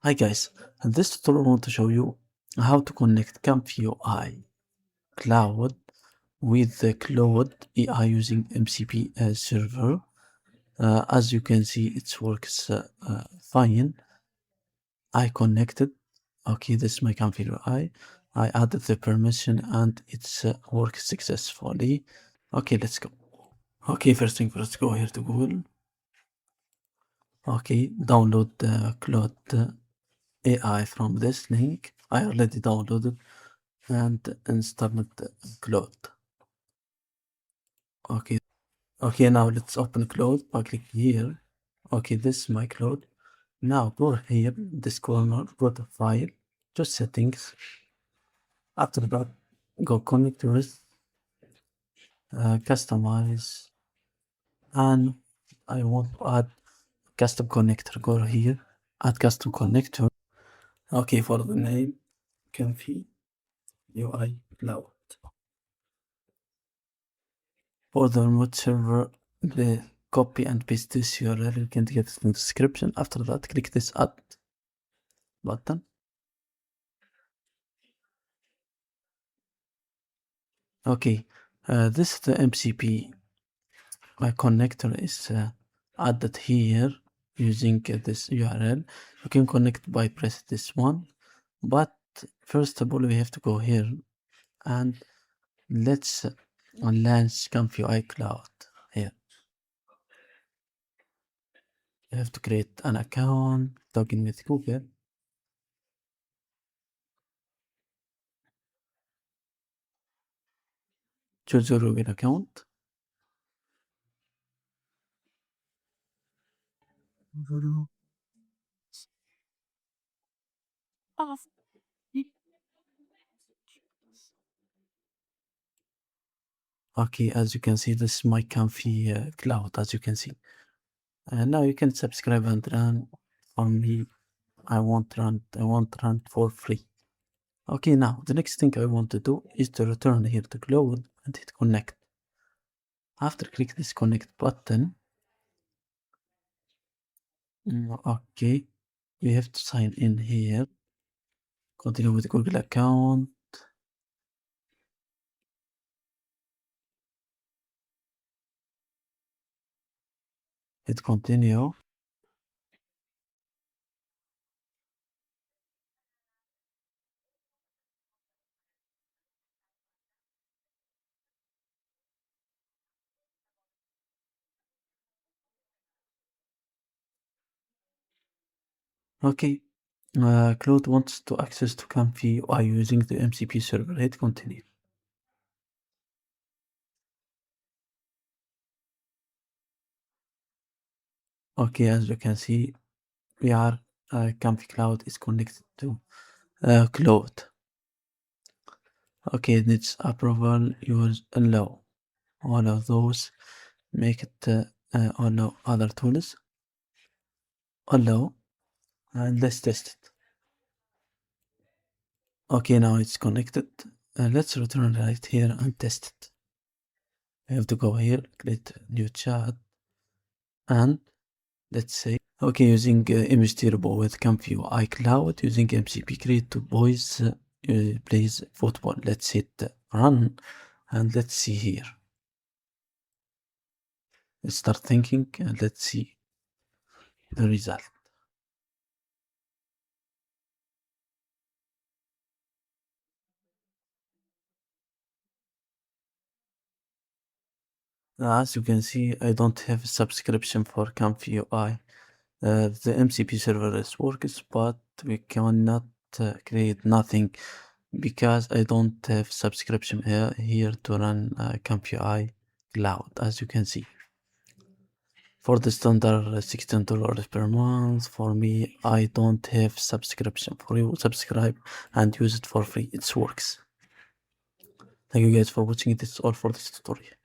Hi guys, in this tutorial I want to show you how to connect ComfyUI Cloud with the Cloud AI using MCP as server. As you can see, it works fine. I connected. Okay, this is my ComfyUI. I added the permission and it's works successfully. Okay, let's go. Okay, first thing first, go here to Google. Okay, download the Cloud AI from this link. I already downloaded and installed Cloud. Okay, okay, now let's open Cloud. I click here. Okay, this is my Cloud. Now go here, this corner, go to File, to Settings. After that, go Connectors, Customize, and I want to add custom connector. Go here, add custom connector. Okay, for the name, ComfyUI Cloud. For the remote server, the copy and paste this URL. You can get it in the description. After that, click this add button. Okay, this is the MCP connector is added here using this URL. You can connect by press this one, but first of all we have to go here and let's launch ComfyUI Cloud here. You have to create an account, log in with Google. Choose your Google account. Okay, as you can see, this is my Comfy Cloud, as you can see. And now you can subscribe and run. For me, I want run for free. Okay, now the next thing I want to do is to return here to Cloud and hit connect. After click this connect button, okay, you have to sign in here. Continue with Google account. Hit continue. Okay, Cloud wants to access to ComfyUI using the MCP server. Hit continue. Okay, as you can see, we are Comfy Cloud is connected to Cloud. Okay, it needs approval. Use allow. All of those. Make it allow other tools. Allow, and let's test it. Okay, now it's connected. Let's return right here and test it. I have to go here, create new chat, and let's say, okay, using image turbo with ComfyUI Cloud using MCP create to boys plays football. Let's hit run and let's see here. Let's start thinking and let's see the result. As you can see, I don't have a subscription for ComfyUI. The MCP server works, but we cannot create nothing because I don't have subscription here to run ComfyUI Cloud, as you can see. For the standard $16 per month, for me, I don't have subscription. For you, subscribe and use it for free. It works. Thank you guys for watching. This is all for this tutorial.